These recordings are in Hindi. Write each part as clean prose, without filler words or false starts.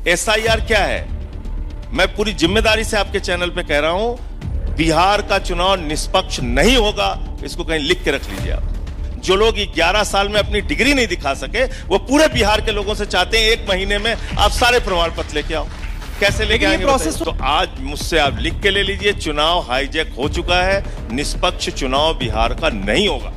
एसआईआर क्या है? मैं पूरी जिम्मेदारी से आपके चैनल पे कह रहा हूं, बिहार का चुनाव निष्पक्ष नहीं होगा, इसको कहीं लिख के रख लीजिए आप। जो लोग 11 साल में अपनी डिग्री नहीं दिखा सके, वो पूरे बिहार के लोगों से चाहते हैं 1 महीने में आप सारे प्रमाण पत्र लेके आओ। कैसे लेके आएंगे प्रोसेस? तो आज मुझसे आप लिख के ले लीजिए, चुनाव हाईजैक हो चुका है, निष्पक्ष चुनाव बिहार का नहीं होगा।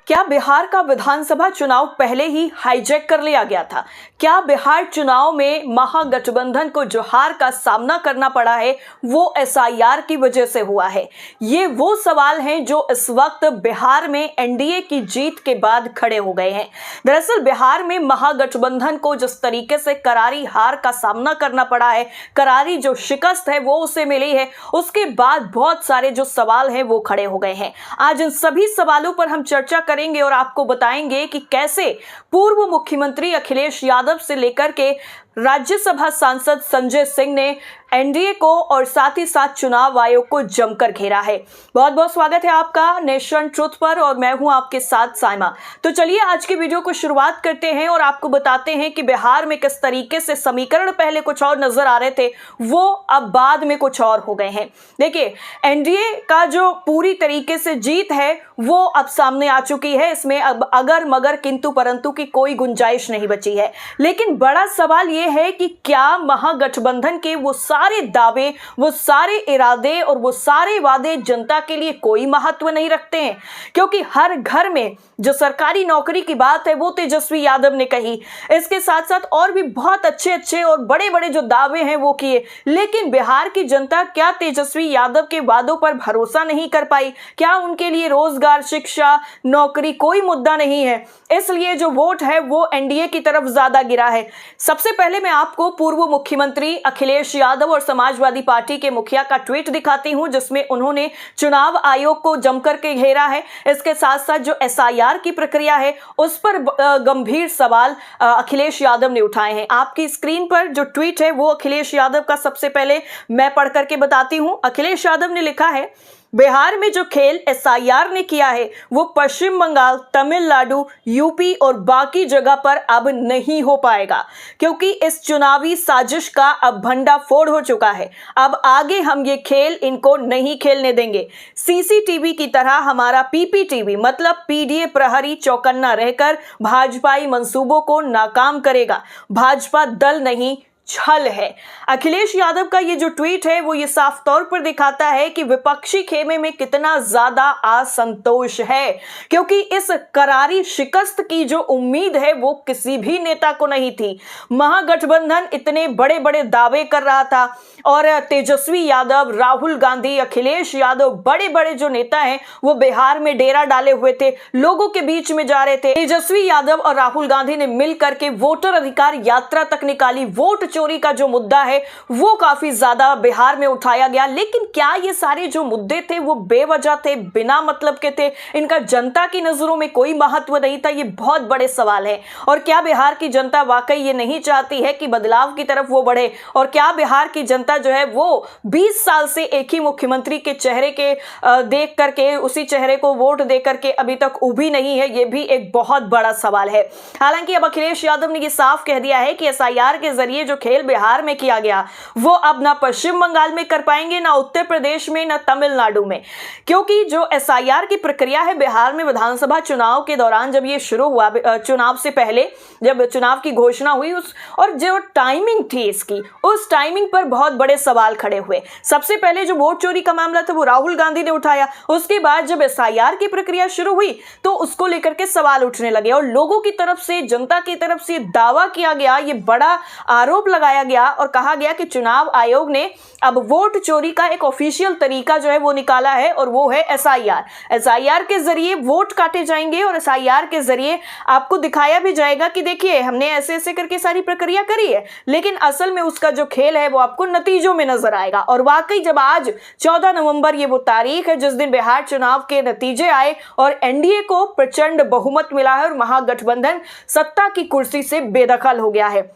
क्या बिहार का विधानसभा चुनाव पहले ही हाईजैक कर लिया गया था? क्या बिहार चुनाव में महागठबंधन को जो हार का सामना करना पड़ा है वो एसआईआर की वजह से हुआ है? ये वो सवाल हैं जो इस वक्त बिहार में एनडीए की जीत के बाद खड़े हो गए हैं। दरअसल बिहार में महागठबंधन को जिस तरीके से करारी हार का सामना करना पड़ा है, करारी जो शिकस्त है वो उसे मिली है, उसके बाद बहुत सारे जो सवाल हैं वो खड़े हो गए हैं। आज इन सभी सवालों पर हम चर्चा करेंगे और आपको बताएंगे कि कैसे पूर्व मुख्यमंत्री अखिलेश यादव से लेकर के राज्यसभा सांसद संजय सिंह ने एनडीए को और साथ ही साथ चुनाव आयोग को जमकर घेरा है। बहुत बहुत स्वागत है आपका नेशन ट्रुथ पर और मैं हूं आपके साथ साइमा। तो चलिए आज की वीडियो को शुरुआत करते हैं और आपको बताते हैं कि बिहार में किस तरीके से समीकरण पहले कुछ और नजर आ रहे थे, वो अब बाद में कुछ और हो गए हैं। देखिए, एनडीए का जो पूरी तरीके से जीत है वो अब सामने आ चुकी है। इसमें अब अगर मगर किंतु परंतु की कोई गुंजाइश नहीं बची है। लेकिन बड़ा सवाल ये है कि क्या महागठबंधन के वो सारे दावे, वो सारे इरादे और वो सारे वादे जनता के लिए कोई महत्व नहीं रखते हैं? क्योंकि हर घर में जो सरकारी नौकरी की बात है वो तेजस्वी यादव ने कही, इसके साथ साथ और भी बहुत अच्छे अच्छे और बड़े बड़े जो दावे हैं वो किए। लेकिन बिहार की जनता क्या तेजस्वी यादव के वादों पर भरोसा नहीं कर पाई? क्या उनके लिए रोजगार, शिक्षा, नौकरी कोई मुद्दा नहीं है? इसलिए जो वोट है वो एनडीए की तरफ ज्यादा गिरा है। सबसे पहले मैं आपको पूर्व मुख्यमंत्री अखिलेश यादव और समाजवादी पार्टी के मुखिया का ट्वीट दिखाती हूं, जिसमें उन्होंने चुनाव आयोग को जमकर के घेरा है। इसके साथ साथ जो एसआईआर की प्रक्रिया है उस पर गंभीर सवाल अखिलेश यादव ने उठाए हैं। आपकी स्क्रीन पर जो ट्वीट है वो अखिलेश यादव का सबसे पहले मैं पढ़ करके बताती हूं। अखिलेश यादव ने लिखा है, बिहार में जो खेल एसआईआर ने किया है वो पश्चिम बंगाल, तमिलनाडु, यूपी और बाकी जगह पर अब नहीं हो पाएगा, क्योंकि इस चुनावी साजिश का अब भंडाफोड़ हो चुका है। अब आगे हम ये खेल इनको नहीं खेलने देंगे। सीसीटीवी की तरह हमारा पीपीटीवी मतलब पीडीए प्रहरी चौकन्ना रहकर भाजपाई मंसूबों को नाकाम करेगा। भाजपा दल नहीं, छल है। अखिलेश यादव का ये जो ट्वीट है वो ये साफ तौर पर दिखाता है कि विपक्षी खेमे में कितना ज्यादा असंतोष है, क्योंकि इस करारी शिकस्त की जो उम्मीद है वो किसी भी नेता को नहीं थी। महागठबंधन इतने बड़े बड़े दावे कर रहा था और तेजस्वी यादव, राहुल गांधी, अखिलेश यादव, बड़े बड़े जो नेता हैं वो बिहार में डेरा डाले हुए थे, लोगों के बीच में जा रहे थे। तेजस्वी यादव और राहुल गांधी ने मिलकर के वोटर अधिकार यात्रा तक निकाली। वोट चोरी का जो मुद्दा है वो काफी ज्यादा बिहार में उठाया गया। लेकिन क्या ये सारे जो मुद्दे थे वो बेवजह थे, बिना मतलब के थे? इनका जनता की नजरों में कोई महत्व नहीं था? ये बहुत बड़े सवाल है। और क्या बिहार की जनता वाकई ये नहीं चाहती है कि बदलाव की तरफ वो बढ़े? और क्या बिहार की जनता जो है वो 20 साल से एक ही मुख्यमंत्री के चेहरे के देख करके, उसी चेहरे को वोट दे करके अभी तक उभी नहीं है? ये भी एक बहुत बड़ा सवाल है। हालांकि अब अखिलेश यादव ने ये साफ कह दिया है कि एसआईआर के जरिए जो खेल बिहार में किया गया वो अब ना पश्चिम बंगाल में कर पाएंगे, ना उत्तर प्रदेश में, ना तमिलनाडु में। क्योंकि जो एसआईआर की प्रक्रिया है बिहार में विधानसभा चुनाव के दौरान जब ये शुरू हुआ, चुनाव से पहले जब चुनाव की घोषणा हुई और जो टाइमिंग थी इसकी, उस टाइमिंग पर बहुत बड़े सवाल खड़े हुए। सबसे पहले जो वोट चोरी का मामला था वो राहुल गांधी ने उठाया। उसके बाद जब एसआईआर की प्रक्रिया शुरू हुई तो उसको लेकर के सवाल उठने लगे और लोगों की तरफ से, जनता की तरफ से दावा किया गया, ये बड़ा आरोप लगाया गया और कहा गया कि चुनाव आयोग ने अब वोट चोरी का एक ऑफिशियल तरीका जो है वो निकाला है और वो है एसआईआर। एसआईआर के जरिए वोट काटे जाएंगे और एसआईआर के जरिए आपको दिखाया भी जाएगा कि देखिए हमने ऐसे ऐसे करके सारी प्रक्रिया करी है, लेकिन असल में उसका जो खेल है वो आपको नतीजों में नजर आएगा। और वाकई जब आज 14 नवंबर ये वो तारीख है जिस दिन बिहार चुनाव के नतीजे आए और एनडीए को प्रचंड बहुमत मिला है और महागठबंधन सत्ता की कुर्सी से बेदखल हो गया है,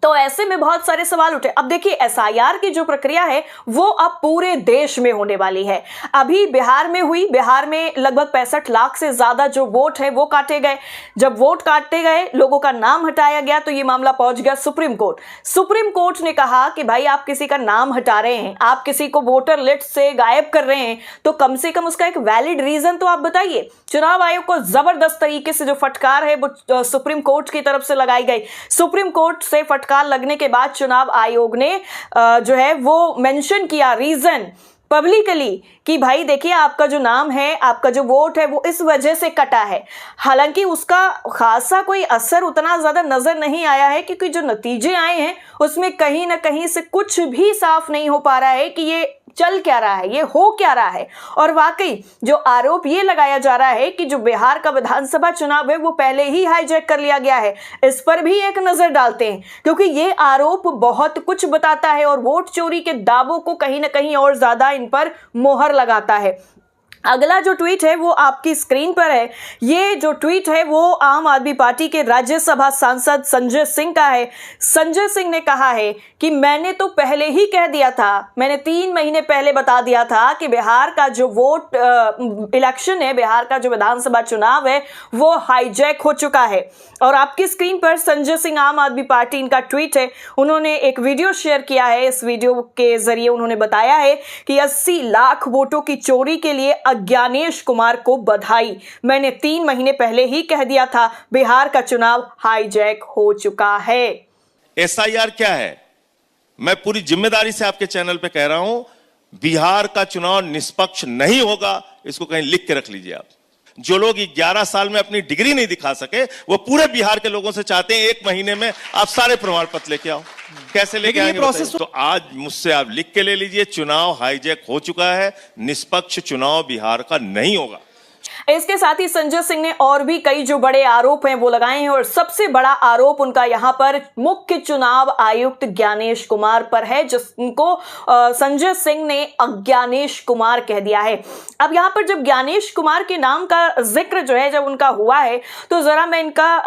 तो ऐसे में बहुत सारे सवाल उठे। अब देखिए एसआईआर की जो प्रक्रिया है वो अब पूरे देश में होने वाली है। अभी बिहार में हुई, बिहार में लगभग 65 लाख से ज्यादा जो वोट है वो काटे गए। जब वोट काटे गए, लोगों का नाम हटाया गया, तो ये मामला पहुंच गया सुप्रीम कोर्ट। सुप्रीम कोर्ट ने कहा कि भाई आप किसी का नाम हटा रहे हैं, आप किसी को वोटर लिस्ट से गायब कर रहे हैं, तो कम से कम उसका एक वैलिड रीजन तो आप बताइए। चुनाव आयोग को जबरदस्त तरीके से जो फटकार है वो सुप्रीम कोर्ट की तरफ से लगाई गई। सुप्रीम कोर्ट से फटकार लगने के बाद चुनाव आयोग ने जो है वो मेंशन किया रीजन पब्लिकली कि भाई देखिए आपका जो नाम है, आपका जो वोट है वो इस वजह से कटा है। हालांकि उसका खासा कोई असर उतना ज्यादा नजर नहीं आया है, क्योंकि जो नतीजे आए हैं उसमें कहीं ना कहीं से कुछ भी साफ नहीं हो पा रहा है कि ये चल क्या रहा है, ये हो क्या रहा है। और वाकई जो आरोप ये लगाया जा रहा है कि जो बिहार का विधानसभा चुनाव है वो पहले ही हाईजैक कर लिया गया है, इस पर भी एक नजर डालते हैं, क्योंकि ये आरोप बहुत कुछ बताता है और वोट चोरी के दावों को कहीं ना कहीं और ज्यादा इन पर मोहर लगाता है। अगला जो ट्वीट है वो आपकी स्क्रीन पर है। ये जो ट्वीट है वो आम आदमी पार्टी के राज्यसभा सांसद संजय सिंह का है। संजय सिंह ने कहा है कि मैंने तो पहले ही कह दिया था, मैंने 3 महीने पहले बता दिया था कि बिहार का जो वोट इलेक्शन है, बिहार का जो विधानसभा चुनाव है वो हाईजैक हो चुका है। और आपकी स्क्रीन पर संजय सिंह, आम आदमी पार्टी, इनका ट्वीट है। उन्होंने एक वीडियो शेयर किया है। इस वीडियो के जरिए उन्होंने बताया है कि 80 लाख वोटों की चोरी के लिए ज्ञानेश कुमार को बधाई। मैंने 3 महीने पहले ही कह दिया था, बिहार का चुनाव हाईजैक हो चुका है। एसआईआर क्या है? मैं पूरी जिम्मेदारी से आपके चैनल पे कह रहा हूं, बिहार का चुनाव निष्पक्ष नहीं होगा, इसको कहीं लिख के रख लीजिए आप। जो लोग 11 साल में अपनी डिग्री नहीं दिखा सके, वो पूरे बिहार के लोगों से चाहते हैं 1 महीने में आप सारे प्रमाण पत्र लेके आओ। कैसे लेके आएंगे प्रोसेस? तो आज मुझसे आप लिख के ले लीजिए, चुनाव हाईजैक हो चुका है, निष्पक्ष चुनाव बिहार का नहीं होगा। इसके साथ ही संजय सिंह ने और भी कई जो बड़े आरोप हैं वो लगाए हैं, और सबसे बड़ा आरोप उनका यहां पर मुख्य चुनाव आयुक्त ज्ञानेश कुमार पर है, जिनको संजय सिंह ने अज्ञानेश कुमार कह दिया है। अब यहां पर जब ज्ञानेश कुमार के नाम का जिक्र जो है जब उनका हुआ है, तो जरा मैं इनका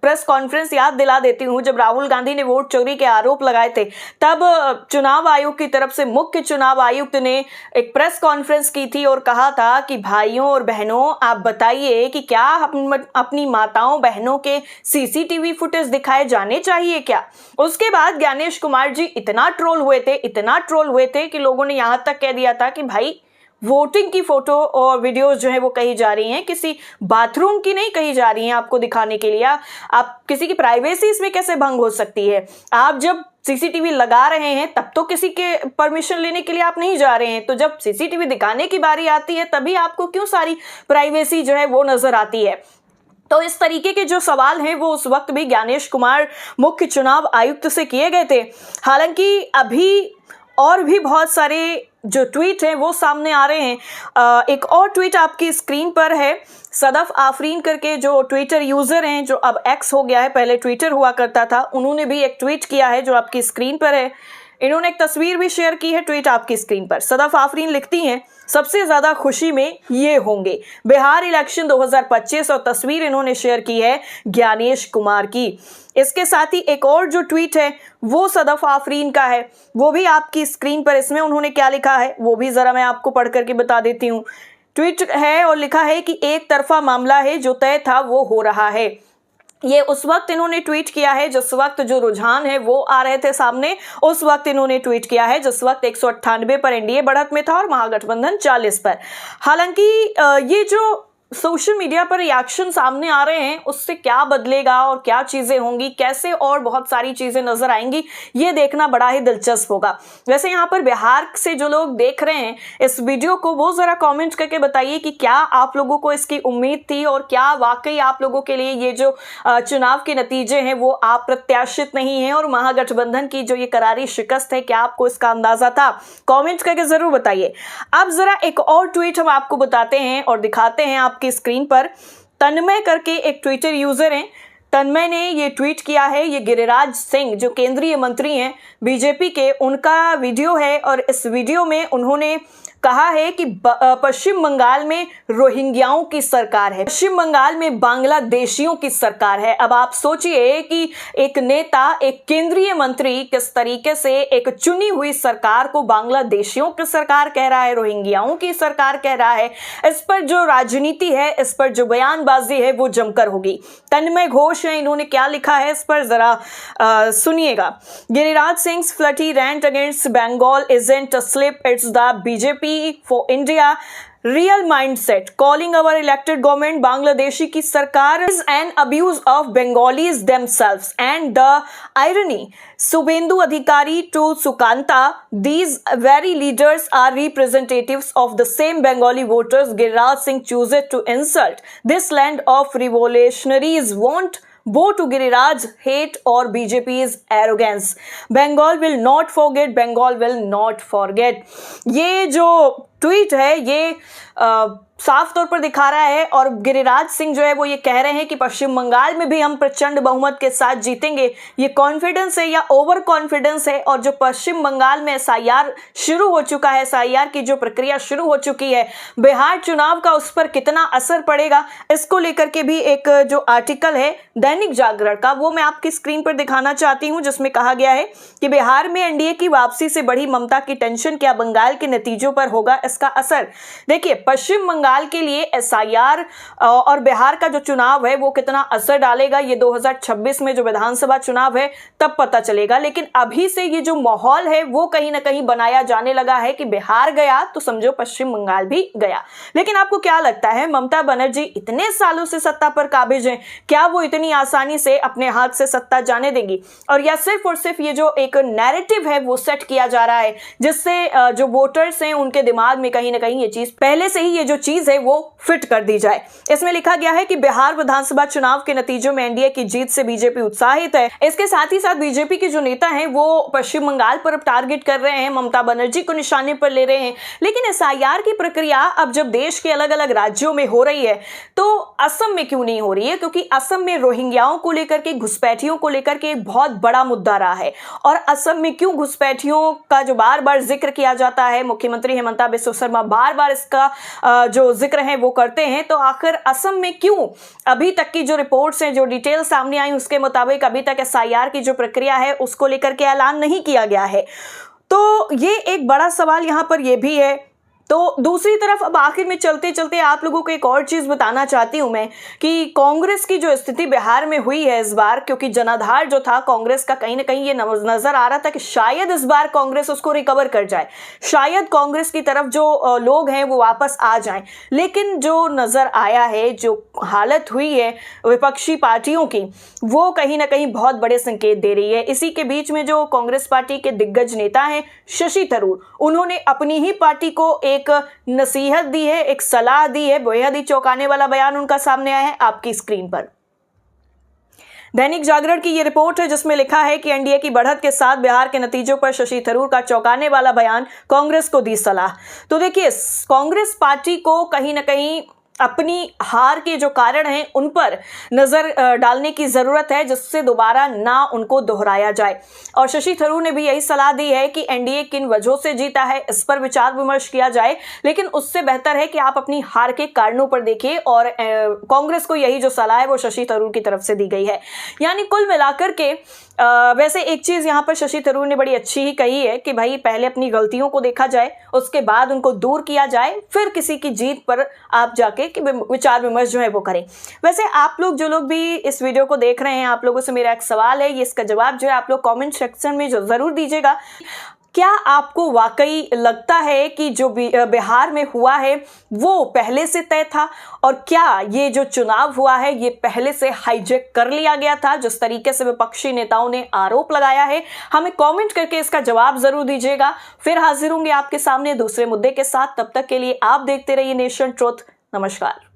प्रेस कॉन्फ्रेंस याद दिला देती हूं। जब राहुल गांधी ने वोट चोरी के आरोप लगाए थे, तब चुनाव आयोग की तरफ से मुख्य चुनाव आयुक्त ने एक प्रेस कॉन्फ्रेंस की थी और कहा था कि भाइयों और बहनों, आप बताइए कि क्या अपनी माताओं बहनों के सीसीटीवी फुटेज दिखाए जाने चाहिए क्या? उसके बाद ज्ञानेश कुमार जी इतना ट्रोल हुए थे कि लोगों ने यहां तक कह दिया था कि भाई वोटिंग की फोटो और वीडियोस जो है वो कही जा रही हैं, किसी बाथरूम की नहीं कही जा रही हैं आपको दिखाने के लिए। आप किसी की प्राइवेसी इसमें कैसे भंग हो सकती है? आप जब सीसीटीवी लगा रहे हैं तब तो किसी के परमिशन लेने के लिए आप नहीं जा रहे हैं, तो जब सीसीटीवी दिखाने की बारी आती है तभी आपको क्यों सारी प्राइवेसी जो है वो नजर आती है? तो इस तरीके के जो सवाल हैं वो उस वक्त भी ज्ञानेश कुमार मुख्य चुनाव आयुक्त से किए गए थे। हालांकि अभी और भी बहुत सारे जो ट्वीट हैं वो सामने आ रहे हैं। एक और ट्वीट आपकी स्क्रीन पर है। सदफ आफरीन करके जो ट्विटर यूज़र हैं, जो अब एक्स हो गया है, पहले ट्विटर हुआ करता था, उन्होंने भी एक ट्वीट किया है जो आपकी स्क्रीन पर है। इन्होंने एक तस्वीर भी शेयर की है, ट्वीट आपकी स्क्रीन पर। सदफ आफरीन लिखती हैं, सबसे ज़्यादा खुशी में ये होंगे बिहार इलेक्शन 2025, और तस्वीर इन्होंने शेयर की है ज्ञानेश कुमार की। इसके साथ ही एक और जो ट्वीट है वो सदफ आफरीन का है, वो भी आपकी स्क्रीन पर। इसमें उन्होंने क्या लिखा है वो भी ज़रा मैं आपको पढ़ करके बता देती हूँ। ट्वीट है और लिखा है कि एक तरफा मामला है, जो तय था वो हो रहा है। ये उस वक्त इन्होंने ट्वीट किया है जिस वक्त जो रुझान है वो आ रहे थे सामने, उस वक्त इन्होंने ट्वीट किया है जिस वक्त 198 पर एनडीए बढ़त में था और महागठबंधन 40 पर। हालांकि ये जो सोशल मीडिया पर रिएक्शन सामने आ रहे हैं उससे क्या बदलेगा और क्या चीज़ें होंगी, कैसे और बहुत सारी चीज़ें नज़र आएंगी, ये देखना बड़ा ही दिलचस्प होगा। वैसे यहाँ पर बिहार से जो लोग देख रहे हैं इस वीडियो को, वो ज़रा कमेंट करके बताइए कि क्या आप लोगों को इसकी उम्मीद थी और क्या वाकई आप लोगों के लिए ये जो चुनाव के नतीजे हैं वो अप्रत्याशित नहीं है और महागठबंधन की जो ये करारी शिकस्त है, क्या आपको इसका अंदाज़ा था? कॉमेंट करके ज़रूर बताइए। अब ज़रा एक और ट्वीट हम आपको बताते हैं और दिखाते हैं आपकी स्क्रीन पर। तन्मय करके एक ट्विटर यूजर हैं, तन्मय ने ये ट्वीट किया है। ये गिरिराज सिंह जो केंद्रीय मंत्री हैं बीजेपी के, उनका वीडियो है और इस वीडियो में उन्होंने कहा है कि पश्चिम बंगाल में रोहिंग्याओं की सरकार है, पश्चिम बंगाल में बांग्लादेशियों की सरकार है। अब आप सोचिए कि एक नेता, एक केंद्रीय मंत्री किस तरीके से एक चुनी हुई सरकार को बांग्लादेशियों की सरकार कह रहा है, रोहिंग्याओं की सरकार कह रहा है। इस पर जो राजनीति है, इस पर जो बयानबाजी है वो जमकर होगी। तन्मय घोष है, इन्होंने क्या लिखा है इस पर जरा सुनिएगा। Giriraj Singh फ्लटी rant against Bengal isn't a slip, it's the BJP for India real mindset. Calling our elected government Bangladeshi की सरकार is an abuse of Bengalis themselves. And the irony, Subhendu Adhikari to Sukanta, these very leaders are representatives of the same Bengali voters Giriraj Singh chooses to insult. This land of revolutionaries won't bow to Giriraj hate or BJP's arrogance. Bengal will not forget, Bengal will not forget. ये जो ट्वीट है ये साफ तौर पर दिखा रहा है और गिरिराज सिंह जो है वो ये कह रहे हैं कि पश्चिम बंगाल में भी हम प्रचंड बहुमत के साथ जीतेंगे। ये कॉन्फिडेंस है या ओवर कॉन्फिडेंस है? और जो पश्चिम बंगाल में एसआईआर शुरू हो चुका है, एसआईआर की जो प्रक्रिया शुरू हो चुकी है, बिहार चुनाव का उस पर कितना असर पड़ेगा, इसको लेकर के भी एक जो आर्टिकल है दैनिक जागरण का वो मैं आपकी स्क्रीन पर दिखाना चाहती हूँ, जिसमें कहा गया है कि बिहार में एनडीए की वापसी से बढ़ी ममता की टेंशन, क्या बंगाल के नतीजों पर होगा इसका असर? देखिए, पश्चिम बंगाल के लिए एसआईआर और बिहार का जो चुनाव है वो कितना असर डालेगा ये 2026 में जो विधानसभा चुनाव है तब पता चलेगा। लेकिन अभी से ये जो माहौल है वो कहीं ना कहीं बनाया जाने लगा है कि बिहार गया तो समझो पश्चिम बंगाल भी गया। लेकिन आपको क्या लगता है, ममता बनर्जी इतने सालों से सत्ता पर काबिज हैं, क्या वो इतनी आसानी से अपने हाथ से सत्ता जाने देंगी? और या सिर्फ और सिर्फ ये जो एक नैरेटिव है वो सेट किया जा रहा है जिससे जो वोटर्स हैं उनके दिमाग में कहीं ना कहीं ये चीज पहले से ही ये जो चीज है वो फिट कर दी जाए। इसमें लिखा गया है कि बिहार विधानसभा चुनाव के नतीजों में एनडीए की जीत से बीजेपी उत्साहित है। इसके साथ ही साथ बीजेपी के जो नेता हैं वो पश्चिम बंगाल पर अब टारगेट कर रहे हैं, ममता बनर्जी को निशाने पर ले रहे हैं। लेकिन एसआईआर की प्रक्रिया अब जब देश के अलग अलग राज्यों में हो रही है तो असम में क्यों नहीं हो रही है? क्योंकि असम में रोहिंग्याओं को लेकर के, घुसपैठियों को लेकर के एक बहुत बड़ा मुद्दा रहा है। और असम में क्यों घुसपैठियों का जो बार बार जिक्र किया जाता है, मुख्यमंत्री हेमंता बिस्वा शर्मा बार बार इसका जो जिक्र है वो करते हैं, तो आखिर असम में क्यों अभी तक की जो रिपोर्ट्स हैं, जो डिटेल सामने आई उसके मुताबिक अभी तक एसआईआर की जो प्रक्रिया है उसको लेकर के ऐलान नहीं किया गया है? तो ये एक बड़ा सवाल यहां पर ये भी है। तो दूसरी तरफ अब आखिर में चलते चलते आप लोगों को एक और चीज बताना चाहती हूं मैं कि कांग्रेस की जो स्थिति बिहार में हुई है इस बार, क्योंकि जनाधार जो था कांग्रेस का कहीं ना कहीं ये नजर आ रहा था कि शायद इस बार कांग्रेस उसको रिकवर कर जाए, शायद कांग्रेस की तरफ जो लोग हैं वो वापस आ जाएं। लेकिन जो नजर आया है, जो हालत हुई है विपक्षी पार्टियों की, वो कहीं ना कहीं बहुत बड़े संकेत दे रही है। इसी के बीच में जो कांग्रेस पार्टी के दिग्गज नेता हैं शशि थरूर, उन्होंने अपनी ही पार्टी को एक नसीहत दी है, एक सलाह दी है। बेहद ही चौंकाने वाला बयान उनका सामने आया है आपकी स्क्रीन पर। दैनिक जागरण की ये रिपोर्ट है जिसमें लिखा है कि एनडीए की बढ़त के साथ बिहार के नतीजों पर शशि थरूर का चौंकाने वाला बयान, कांग्रेस को दी सलाह। तो देखिए, कांग्रेस पार्टी को कहीं ना कहीं अपनी हार के जो कारण हैं उन पर नजर डालने की जरूरत है जिससे दोबारा ना उनको दोहराया जाए। और शशि थरूर ने भी यही सलाह दी है कि एनडीए किन वजहों से जीता है इस पर विचार विमर्श किया जाए, लेकिन उससे बेहतर है कि आप अपनी हार के कारणों पर देखिए। और कांग्रेस को यही जो सलाह है वो शशि थरूर की तरफ से दी गई है। यानी कुल मिलाकर के वैसे एक चीज यहाँ पर शशि थरूर ने बड़ी अच्छी ही कही है कि भाई पहले अपनी गलतियों को देखा जाए, उसके बाद उनको दूर किया जाए, फिर किसी की जीत पर आप जाके कि विचार विमर्श जो है वो करें। वैसे आप लोग जो लोग भी इस वीडियो को देख रहे हैं, आप लोगों से मेरा एक सवाल है, ये इसका जवाब जो है आप लोग कमेंट सेक्शन में जरूर दीजिएगा। क्या आपको वाकई लगता है कि जो बिहार में हुआ है वो पहले से तय था, और क्या ये जो चुनाव हुआ है ये पहले से हाईजैक कर लिया गया था जिस तरीके से विपक्षी नेताओं ने आरोप लगाया है? हमें कमेंट करके इसका जवाब जरूर दीजिएगा। फिर हाजिर होंगे आपके सामने दूसरे मुद्दे के साथ। तब तक के लिए आप देखते रहिए नेशन ट्रुथ। नमस्कार।